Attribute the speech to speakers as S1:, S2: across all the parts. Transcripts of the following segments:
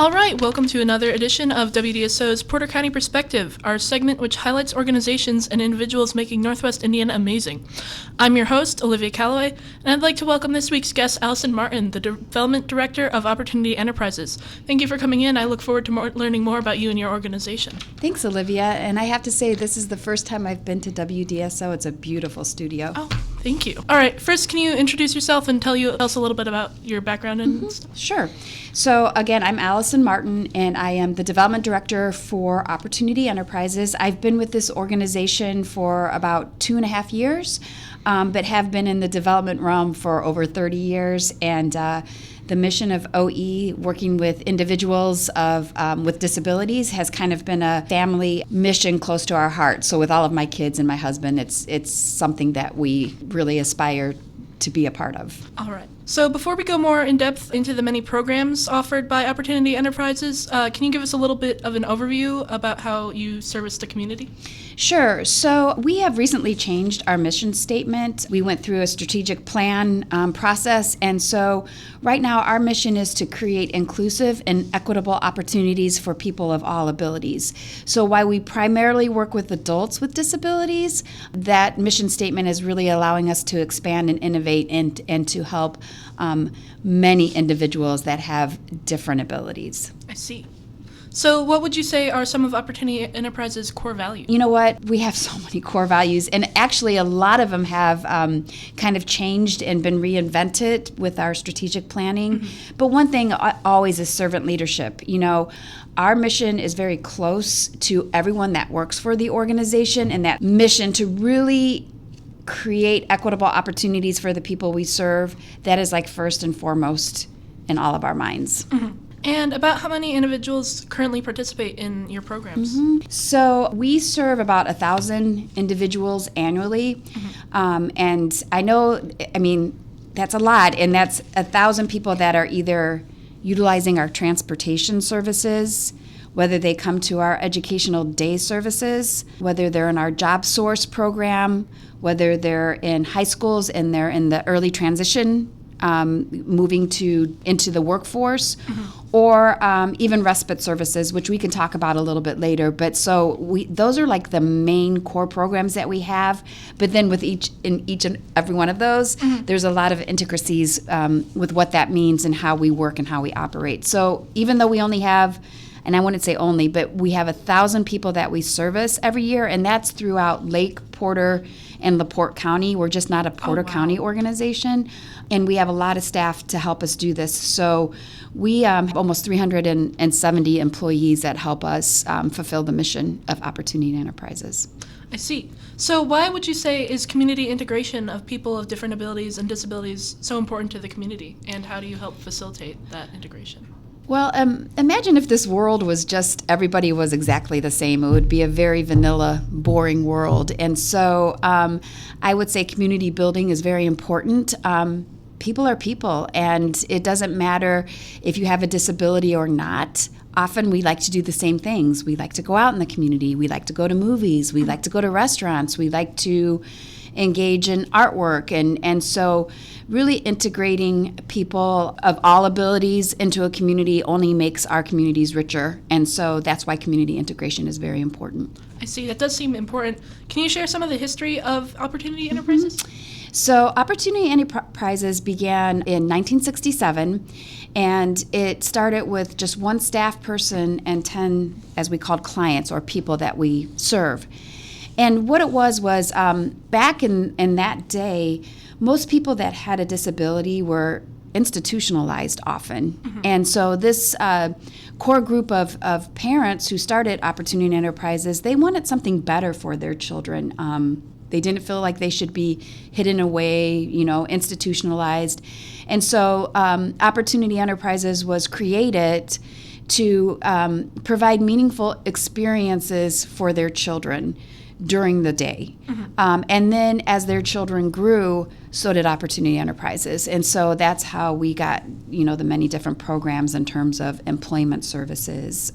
S1: All right, welcome to another edition of WDSO's Porter County Perspective, our segment which highlights organizations and individuals making Northwest Indiana amazing. I'm your host, Olivia Callaway, and I'd like to welcome this week's guest, Alison Martin, the Development Director of Opportunity Enterprises. Thank you for coming in. I look forward to learning more about you and your organization.
S2: Thanks, Olivia. And I have to say, this is the first time I've been to WDSO. It's a beautiful studio.
S1: Oh, thank you. All right, first, can you introduce yourself and tell us a little bit about your background and stuff?
S2: Sure. So again, I'm Alison Martin, and I am the Development Director for Opportunity Enterprises. I've been with this organization for about 2.5 years, but have been in the development realm for over 30 years. And the mission of OE, working with individuals with disabilities, has kind of been a family mission close to our heart. So with all of my kids and my husband, it's something that we really aspire to be a part of.
S1: All right. So before we go more in depth into the many programs offered by Opportunity Enterprises, can you give us a little bit of an overview about how you service the community?
S2: Sure. So we have recently changed our mission statement. We went through a strategic plan process, and so right now our mission is to create inclusive and equitable opportunities for people of all abilities. So while we primarily work with adults with disabilities, that mission statement is really allowing us to expand and innovate and to help many individuals that have different abilities.
S1: I see. So what would you say are some of Opportunity Enterprises' core values?
S2: You know what? We have so many core values, and actually a lot of them have kind of changed and been reinvented with our strategic planning. Mm-hmm. But one thing always is servant leadership. You know, our mission is very close to everyone that works for the organization, and that mission to really create equitable opportunities for the people we serve, that is like first and foremost in all of our minds.
S1: Mm-hmm. And about how many individuals currently participate in your programs?
S2: Mm-hmm. So we serve about 1,000 individuals annually. Mm-hmm. And I mean, that's a lot. And that's 1,000 people that are either utilizing our transportation services, whether they come to our educational day services, whether they're in our job source program, whether they're in high schools and they're in the early transition, moving into the workforce, mm-hmm. or even respite services, which we can talk about a little bit later. But so those are like the main core programs that we have. But then with each and every one of those, mm-hmm. there's a lot of intricacies with what that means and how we work and how we operate. So even though we only have, and I wouldn't say only, but we have 1,000 people that we service every year, and that's throughout Lake, Porter, and LaPorte County. We're just not a Porter County organization, and we have a lot of staff to help us do this. So we have almost 370 employees that help us fulfill the mission of Opportunity Enterprises.
S1: I see. So why would you say is community integration of people of different abilities and disabilities so important to the community, and how do you help facilitate that integration?
S2: Well, imagine if this world was just everybody was exactly the same. It would be a very vanilla, boring world. And so I would say community building is very important. People are people, and it doesn't matter if you have a disability or not. Often we like to do the same things. We like to go out in the community. We like to go to movies. We like to go to restaurants. We like to engage in artwork. And so really integrating people of all abilities into a community only makes our communities richer. And so that's why community integration is very important.
S1: I see. That does seem important. Can you share some of the history of Opportunity Enterprises?
S2: Mm-hmm. So Opportunity Enterprises began in 1967, and it started with just one staff person and 10, as we called, clients or people that we serve. And what it was back in that day, most people that had a disability were institutionalized often. Mm-hmm. And so this core group of parents who started Opportunity Enterprises, they wanted something better for their children. They didn't feel like they should be hidden away, institutionalized. And so Opportunity Enterprises was created to provide meaningful experiences for their children during the day. Mm-hmm. And then as their children grew, so did Opportunity Enterprises. And so that's how we got, the many different programs in terms of employment services,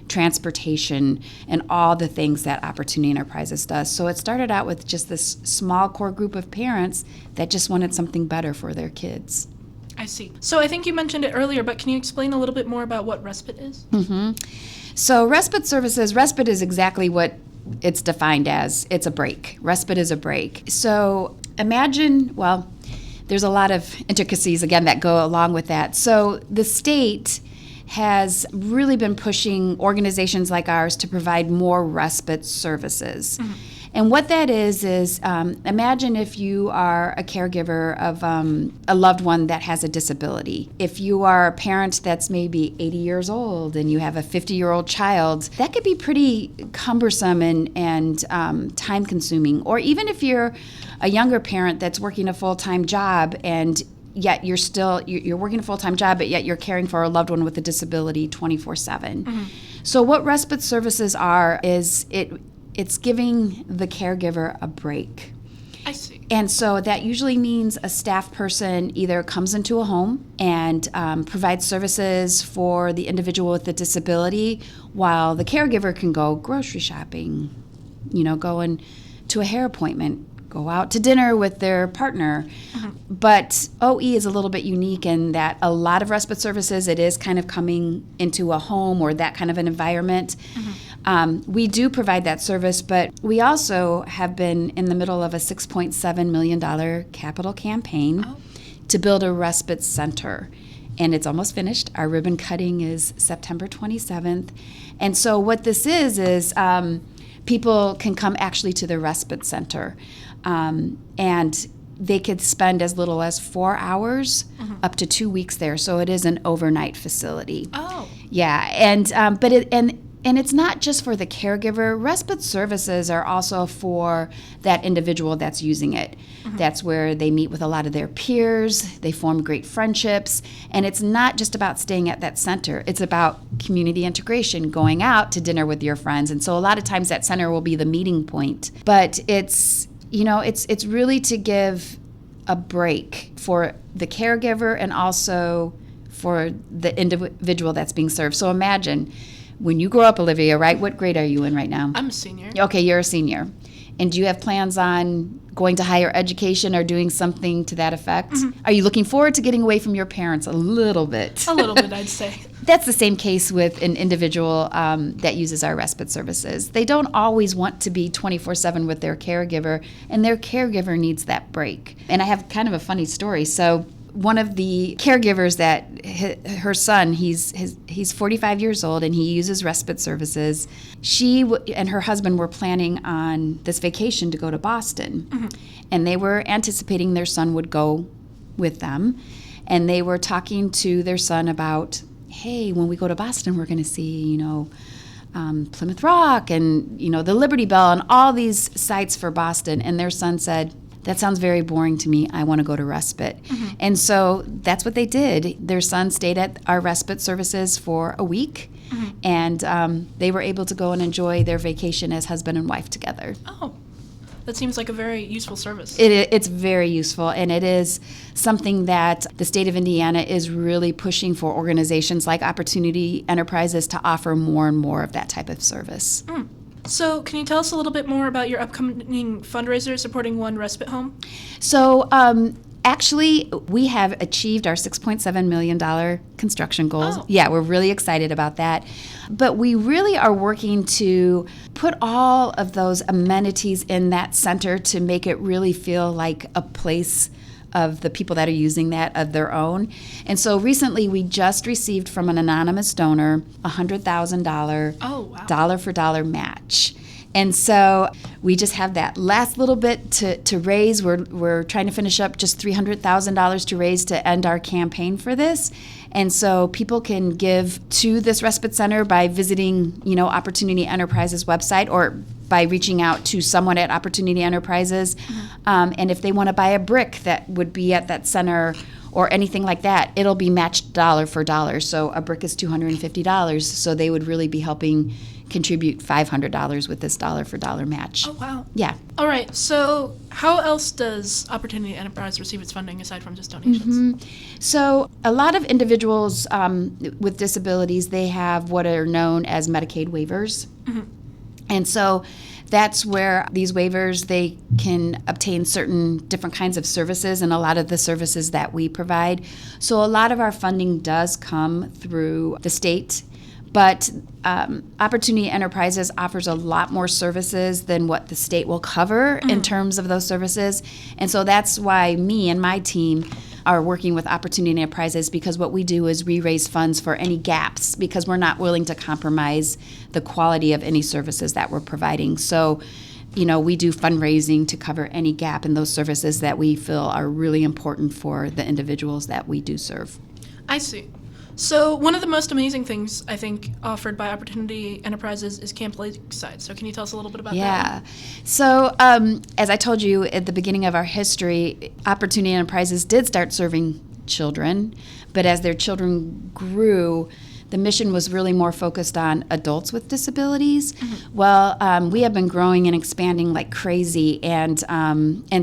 S2: transportation, and all the things that Opportunity Enterprises does. So it started out with just this small core group of parents that just wanted something better for their kids.
S1: I see. So I think you mentioned it earlier, but can you explain a little bit more about what respite is?
S2: So respite services, respite is exactly what it's defined as. It's a break. Respite is a break. So imagine, well, there's a lot of intricacies, again, that go along with that. So the state has really been pushing organizations like ours to provide more respite services. And what that is imagine if you are a caregiver of a loved one that has a disability. If you are a parent that's maybe 80 years old and you have a 50-year-old child, that could be pretty cumbersome and time-consuming. Or even if you're a younger parent that's working a full-time job and yet you're working a full-time job, but yet you're caring for a loved one with a disability 24/7. So what respite services are is it's giving the caregiver a break.
S1: I see.
S2: And so that usually means a staff person either comes into a home and provides services for the individual with the disability while the caregiver can go grocery shopping, go to a hair appointment, go out to dinner with their partner. But OE is a little bit unique in that a lot of respite services, it is kind of coming into a home or that kind of an environment. We do provide that service, but we also have been in the middle of a $6.7 million capital campaign to build a respite center. And it's almost finished. Our ribbon cutting is September 27th. And so what this is people can come actually to the respite center. And they could spend as little as 4 hours up to 2 weeks there. So it is an overnight facility.
S1: Oh.
S2: Yeah, and it's not just for the caregiver. Respite services are also for that individual that's using it. That's where they meet with a lot of their peers. They form great friendships. And it's not just about staying at that center. It's about community integration, going out to dinner with your friends. And so a lot of times that center will be the meeting point. But it's really to give a break for the caregiver and also for the individual that's being served. So imagine, when you grow up, Olivia, right? What grade are you in right now?
S1: I'm a senior.
S2: Okay, you're a senior. And do you have plans on going to higher education or doing something to that effect? Are you looking forward to getting away from your parents a little bit?
S1: A little bit, I'd say.
S2: That's the same case with an individual that uses our respite services. They don't always want to be 24/7 with their caregiver, and their caregiver needs that break. And I have kind of a funny story. So one of the caregivers that her son, he's 45 years old and he uses respite services. She and her husband were planning on this vacation to go to Boston. And they were anticipating their son would go with them. And they were talking to their son about, hey, when we go to Boston, we're going to see, Plymouth Rock and, the Liberty Bell and all these sites for Boston. And their son said, that sounds very boring to me. I want to go to respite. And so that's what they did. Their son stayed at our respite services for a week, and they were able to go and enjoy their vacation as husband and wife together.
S1: Oh, that seems like a very useful service.
S2: It's very useful, and it is something that the state of Indiana is really pushing for organizations like Opportunity Enterprises to offer more and more of that type of service.
S1: So can you tell us a little bit more about your upcoming fundraiser supporting One Respite Home?
S2: So actually, we have achieved our $6.7 million construction goals.
S1: Oh.
S2: Yeah, we're really excited about that. But we really are working to put all of those amenities in that center to make it really feel like a place of the people that are using that of their own. And so recently we just received from an anonymous donor a $100,000 dollar for dollar match. And so we just have that last little bit to raise. We're trying to finish up just $300,000 to raise to end our campaign for this. And so people can give to this respite center by visiting, Opportunity Enterprises website or by reaching out to someone at Opportunity Enterprises. And if they want to buy a brick that would be at that center or anything like that, it'll be matched dollar for dollar. So a brick is $250. So they would really be helping contribute $500 with this dollar for dollar match.
S1: Oh, wow.
S2: Yeah.
S1: All right. So how else does Opportunity Enterprise receive its funding aside from just donations?
S2: So a lot of individuals with disabilities, they have what are known as Medicaid waivers. And so that's where these waivers, they can obtain certain different kinds of services and a lot of the services that we provide. So a lot of our funding does come through the state, but Opportunity Enterprises offers a lot more services than what the state will cover in terms of those services. And so that's why me and my team are working with Opportunity Enterprises, because what we do is we raise funds for any gaps, because we're not willing to compromise the quality of any services that we're providing. So, we do fundraising to cover any gap in those services that we feel are really important for the individuals that we do serve.
S1: I see. So one of the most amazing things, I think, offered by Opportunity Enterprises is Camp Lakeside. So can you tell us a little bit about that?
S2: Yeah. So as I told you at the beginning of our history, Opportunity Enterprises did start serving children, but as their children grew, the mission was really more focused on adults with disabilities. Mm-hmm. Well, we have been growing and expanding like crazy, and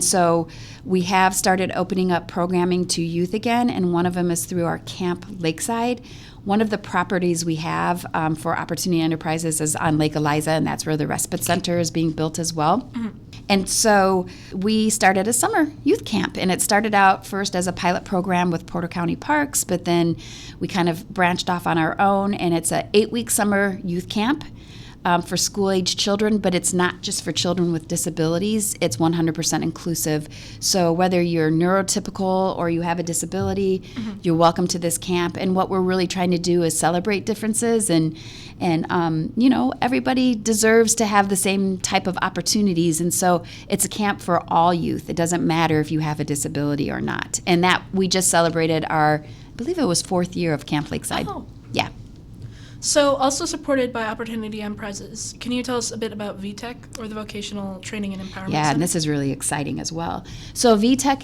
S2: so we have started opening up programming to youth again, and one of them is through our Camp Lakeside. One of the properties we have for Opportunity Enterprises is on Lake Eliza, and that's where the Respite Center is being built as well. Mm-hmm. And so we started a summer youth camp, and it started out first as a pilot program with Porter County Parks, but then we kind of branched off on our own, and it's an 8-week summer youth camp for school-age children, but it's not just for children with disabilities. It's 100% inclusive. So whether you're neurotypical or you have a disability, mm-hmm. you're welcome to this camp. And what we're really trying to do is celebrate differences, and everybody deserves to have the same type of opportunities. And so it's a camp for all youth. It doesn't matter if you have a disability or not. And that we just celebrated our, I believe it was 4th year of Camp Lakeside.
S1: Oh.
S2: Yeah.
S1: So, also supported by Opportunity Enterprises, can you tell us a bit about VTech, or the Vocational Training and Empowerment
S2: Yeah,
S1: Center?
S2: and this is really exciting as well. So VTech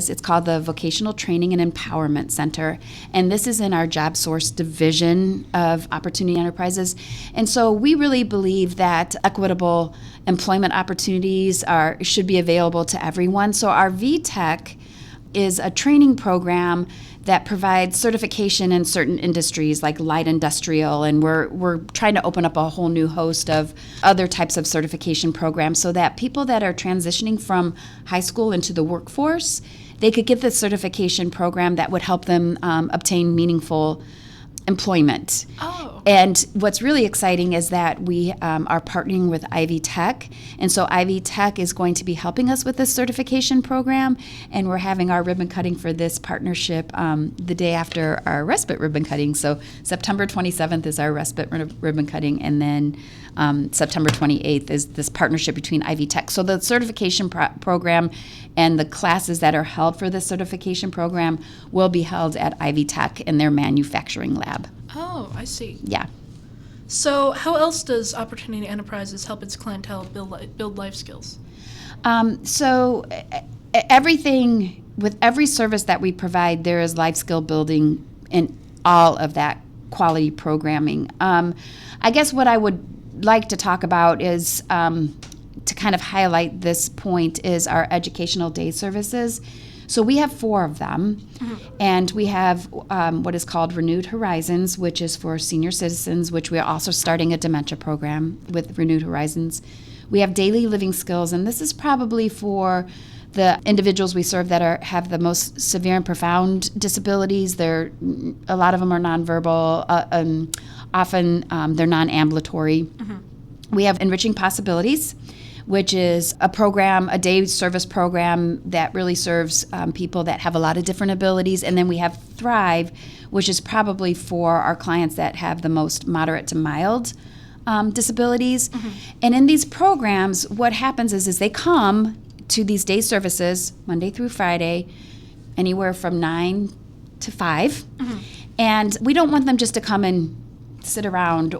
S2: it's called the Vocational Training and Empowerment Center, and this is in our Job Source division of Opportunity Enterprises. And so we really believe that equitable employment opportunities should be available to everyone. So our VTech is a training program that provides certification in certain industries like light industrial, and we're trying to open up a whole new host of other types of certification programs so that people that are transitioning from high school into the workforce, they could get this certification program that would help them obtain meaningful employment.
S1: Oh.
S2: And what's really exciting is that we are partnering with Ivy Tech, and so Ivy Tech is going to be helping us with this certification program, and we're having our ribbon cutting for this partnership the day after our respite ribbon cutting. So September 27th is our respite ribbon cutting, and then September 28th is this partnership between Ivy Tech. So the certification program and the classes that are held for this certification program will be held at Ivy Tech in their manufacturing lab.
S1: Oh, I see.
S2: Yeah.
S1: So how else does Opportunity Enterprises help its clientele build life skills?
S2: So everything, with every service that we provide, there is life skill building in all of that quality programming. I guess what I would like to talk about is, to kind of highlight this point, is our educational day services. So we have 4 of them, mm-hmm. and we have what is called Renewed Horizons, which is for senior citizens, which we are also starting a dementia program with Renewed Horizons. We have Daily Living Skills, and this is probably for the individuals we serve that have the most severe and profound disabilities. A lot of them are nonverbal, often they're non-ambulatory. Mm-hmm. We have Enriching Possibilities, which is a day service program that really serves people that have a lot of different abilities. And then we have Thrive, which is probably for our clients that have the most moderate to mild disabilities. Mm-hmm. And in these programs, what happens is they come to these day services Monday through Friday, anywhere from 9 to 5. Mm-hmm. And we don't want them just to come and sit around,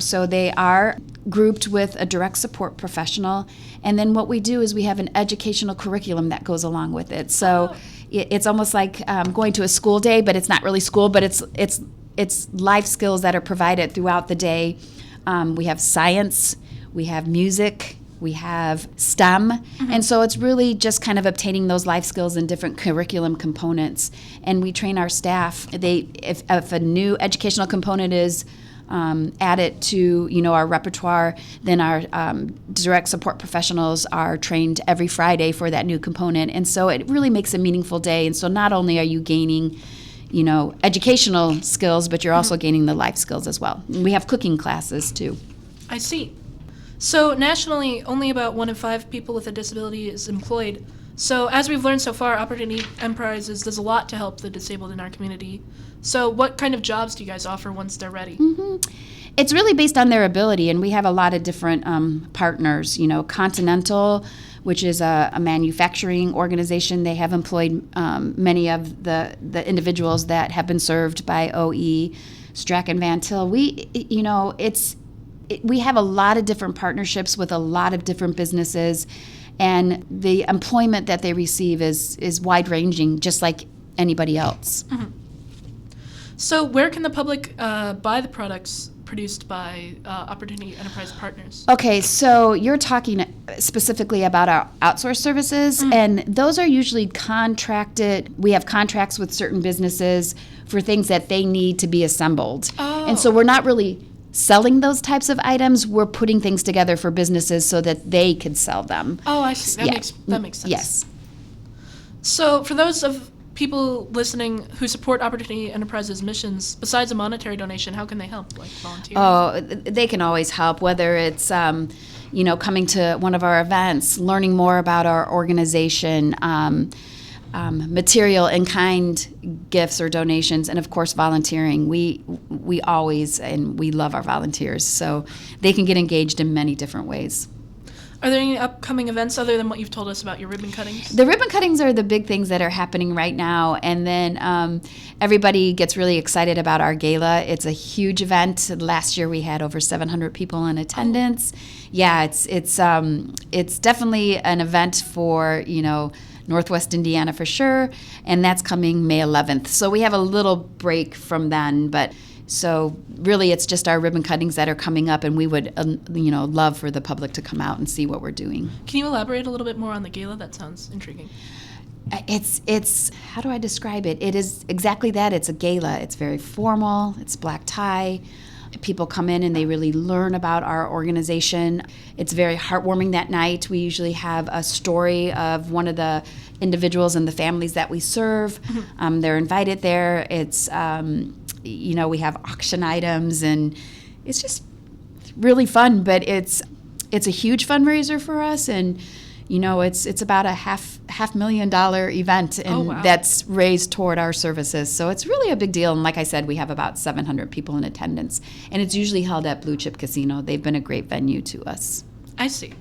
S2: so they are grouped with a direct support professional, and then what we do is we have an educational curriculum that goes along with it. So it's almost like going to a school day, but it's not really school, but it's life skills that are provided throughout the day. We have science, we have music, we have STEM, mm-hmm. and so it's really just kind of obtaining those life skills in different curriculum components. And we train our staff. If a new educational component is add it to, our repertoire, then our direct support professionals are trained every Friday for that new component. And so it really makes a meaningful day. And so not only are you gaining, educational skills, but you're also gaining the life skills as well. And we have cooking classes too.
S1: I see. So nationally, only about 1 in 5 people with a disability is employed. So as we've learned so far, Opportunity Enterprises does a lot to help the disabled in our community. So what kind of jobs do you guys offer once they're ready?
S2: It's really based on their ability, and we have a lot of different partners. Continental, which is a manufacturing organization, they have employed many of the individuals that have been served by OE. Strachan Van Til, we have a lot of different partnerships with a lot of different businesses, and the employment that they receive is wide-ranging, just like anybody else.
S1: So where can the public buy the products produced by Opportunity Enterprise Partners?
S2: Okay, so you're talking specifically about our outsourced services, and those are usually contracted. We have contracts with certain businesses for things that they need to be assembled. And so we're not really selling those types of items. We're putting things together for businesses so that they could sell them.
S1: Oh, I see. That makes sense.
S2: Yes.
S1: So for those of people listening who support Opportunity Enterprises missions, besides a monetary donation, how can they help, like volunteers?
S2: Oh, they can always help, whether it's coming to one of our events, learning more about our organization, material and kind gifts or donations, and of course volunteering. We always, and we love our volunteers, so they can get engaged in many different ways.
S1: Are there any upcoming events other than what you've told us about your ribbon cuttings?
S2: The ribbon cuttings are the big things that are happening right now, and then everybody gets really excited about our gala. It's a huge event. Last year we had over 700 people in attendance. Yeah, it's definitely an event for Northwest Indiana for sure, and that's coming May 11th. So we have a little break from then, but so really it's just our ribbon cuttings that are coming up, and we would love for the public to come out and see what we're doing.
S1: Can you elaborate a little bit more on the gala? That sounds intriguing.
S2: It's how do I describe it? It is exactly that. It's a gala. It's very formal. It's black tie. People come in and they really learn about our organization. It's very heartwarming that night. We usually have a story of one of the individuals and the families that we serve. They're invited there. It's we have auction items, and it's just really fun. But it's a huge fundraiser for us, and it's about a $500,000 event, and that's raised toward our services. So it's really a big deal. And like I said, we have about 700 people in attendance, and it's usually held at Blue Chip Casino. They've been a great venue to us.
S1: I see.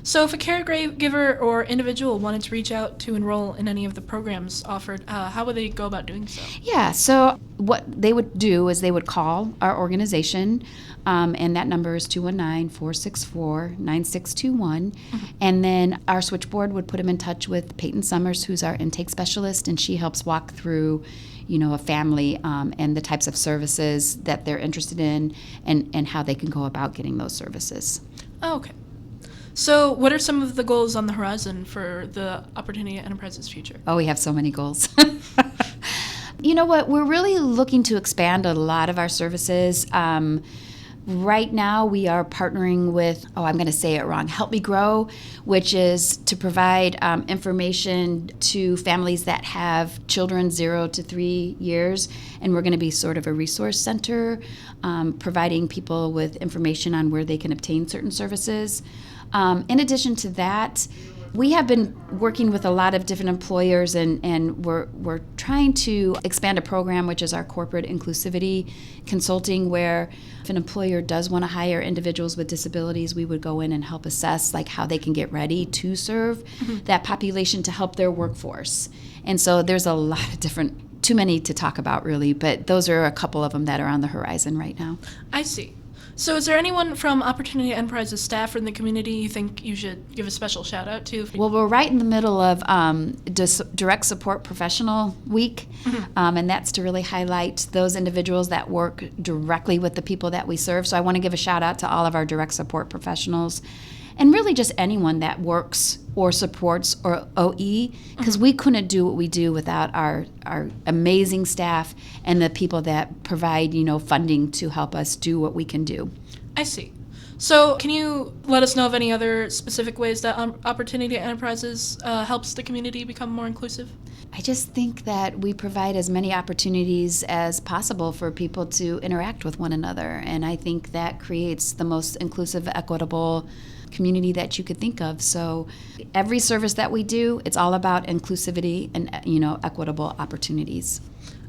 S1: So if a caregiver or individual wanted to reach out to enroll in any of the programs offered, how would they go about doing so? Yeah,
S2: so what they would do is they would call our organization, and that number is 219-464-9621. And then our switchboard would put them in touch with Peyton Summers, who's our intake specialist, and she helps walk through a family and the types of services that they're interested in, and how they can go about getting those services.
S1: Oh, okay. So what are some of the goals on the horizon for the Opportunity Enterprises future?
S2: Oh, we have so many goals. You know what? We're really looking to expand a lot of our services. Right now, we are partnering with, I'm going to say it wrong, Help Me Grow, which is to provide information to families that have children 0 to 3 years. And we're going to be sort of a resource center, providing people with information on where they can obtain certain services. In addition to that, we have been working with a lot of different employers, and we're trying to expand a program, which is our corporate inclusivity consulting, where if an employer does want to hire individuals with disabilities, we would go in and help assess how they can get ready to serve that population to help their workforce. And so there's a lot of different, too many to talk about really, but those are a couple of them that are on the horizon right now.
S1: I see. So is there anyone from Opportunity Enterprises staff or in the community you think you should give a special shout out to?
S2: Well, we're right in the middle of Direct Support Professional Week, and that's to really highlight those individuals that work directly with the people that we serve. So I want to give a shout out to all of our direct support professionals. and really just anyone that works or supports or OE, because we couldn't do what we do without our amazing staff and the people that provide, funding to help us do what we can do.
S1: I see. So can you let us know of any other specific ways that Opportunity Enterprises helps the community become more inclusive?
S2: I just think that we provide as many opportunities as possible for people to interact with one another, and I think that creates the most inclusive, equitable community that you could think of. So every service that we do, it's all about inclusivity and equitable opportunities.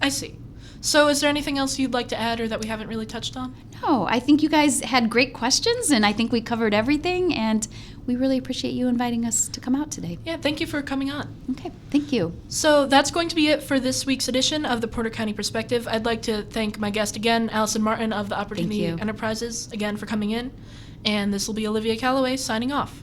S1: I see. So is there anything else you'd like to add or that we haven't really touched on?
S2: No, I think you guys had great questions, and I think we covered everything, and we really appreciate you inviting us to come out today.
S1: Yeah, thank you for coming on.
S2: Okay, thank you.
S1: So that's going to be it for this week's edition of the Porter County Perspective. I'd like to thank my guest again, Alison Martin of the Opportunity Enterprises, again for coming in. And this will be Olivia Callaway signing off.